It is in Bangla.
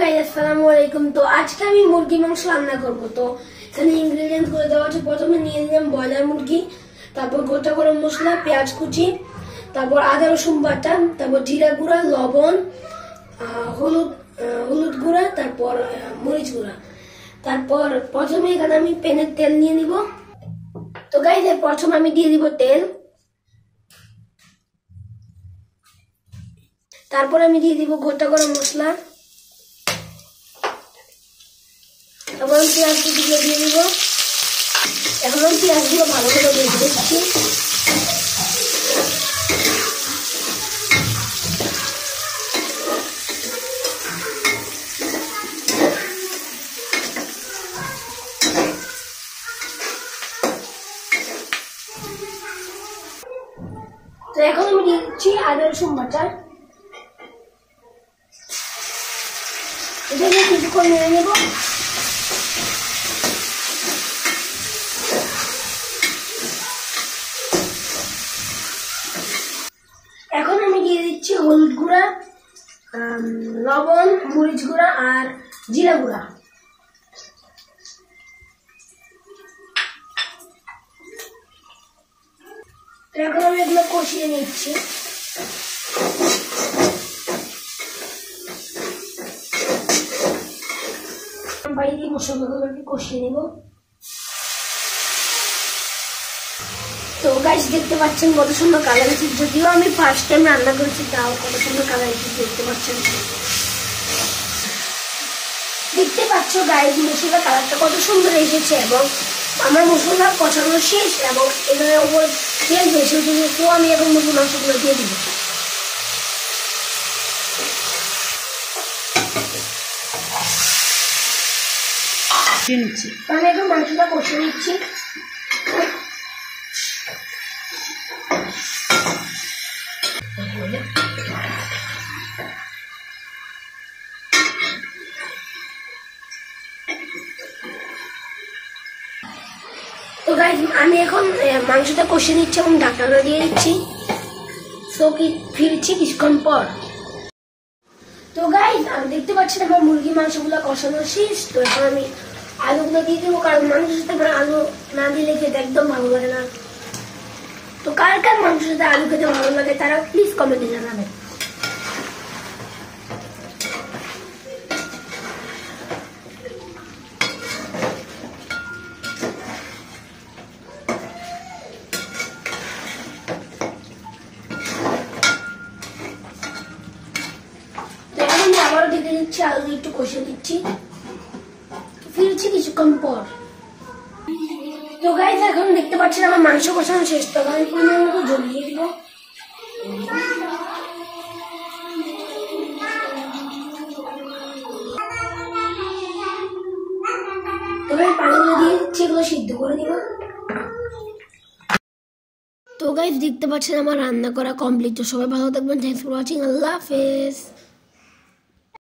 গাইস আসসালামু আলাইকুম। তো আজকে আমি মুরগি মাংস রান্না করব। তো এখানে ইনগ্রেডিয়েন্টস করে দেওয়া আছে। প্রথমে নিয়ে নিলাম ব্রয়লার মুরগি, তারপর গোটা গরম মশলা, পেঁয়াজ কুচি, তারপর আদা রসুন বাটা, তারপর জিরা গুঁড়া, লবণ, হলুদ গুঁড়া, তারপর মরিচ গুঁড়া। তারপর প্রথমে এখানে আমি প্যানের তেল নিয়ে নিব। তো গাইস প্রথমে আমি দিয়ে দিব তেল, তারপর আমি দিয়ে দিব গোটা গরম মশলা, তারপর আমি পেঁয়াজ কুচিগুলো দিয়ে দিব। এখন আমি পেঁয়াজগুলো ভালো করে ভেজে দিচ্ছি। তো এখন আমি দিয়ে দিচ্ছি আদা রসুন বাটা। এটা দিয়ে কিছুক্ষণ নেড়ে নেব। এখন আমি দিয়ে দিচ্ছি হলুদ গুঁড়া, লবণ, মরিচ গুঁড়া আর জিরা গুঁড়া। এখন আমি এগুলো কষিয়ে নিচ্ছি। বাইরে মশলাগুলোকে কষিয়ে নেব। তো গাইস দেখতে পাচ্ছেন কত সুন্দর কালার এসেছে। যদিও আমি ফার্স্ট টাইম রান্না করেছি, তাও কত সুন্দর কালার এসেছে দেখতে পাচ্ছেন। দেখতে পাচ্ছ গাইস মশলার কালারটা কত সুন্দর এসেছে, এবং আমার মশলা কষানো শেষ এবং এখানে উপর তেল বেশি উঠেছে। তো আমি এখন মুরগি মাংসগুলো দিয়ে দিব। আমি এখন মাংসটা কষিয়ে নিচ্ছি। তো গাইস আমি এখন মাংসটা কষিয়ে নিচ্ছি এবং ঢাকনাটা দিয়ে দিচ্ছি। সো ফিরছি কিছুক্ষণ পর। তো গাইস আমি দেখতে পাচ্ছেন আমার মুরগি মাংসগুলো কষানো শেষ। তো এখন আমি আলুগুলো দিয়ে দেবো, কারণ মাংসের সাথে আলু না দিলে খেতে একদম ভালো লাগে না। তো কার কার মাংসের সাথে আলু খেতে ভালো লাগে তারা প্লিজ কমেন্টে জানাবেন। আবারও দেখে দিচ্ছি, আলু একটু কষে দিচ্ছি। ফিরছি কিছুক্ষণ পর। তো গাইস এখন দেখতে পাচ্ছেন আমার মাংস কষানো শেষ। তো আমি পরিমাণ মতো জল দিয়ে দিব। এবার পানিগুলো দিয়ে দিচ্ছি, এগুলো সিদ্ধ করে দিব। তো গাইস দেখতে পাচ্ছেন আমার রান্না করা কমপ্লিট। তো সবাই ভালো থাকবেন। Thanks for watching. আল্লাহ হাফেজ।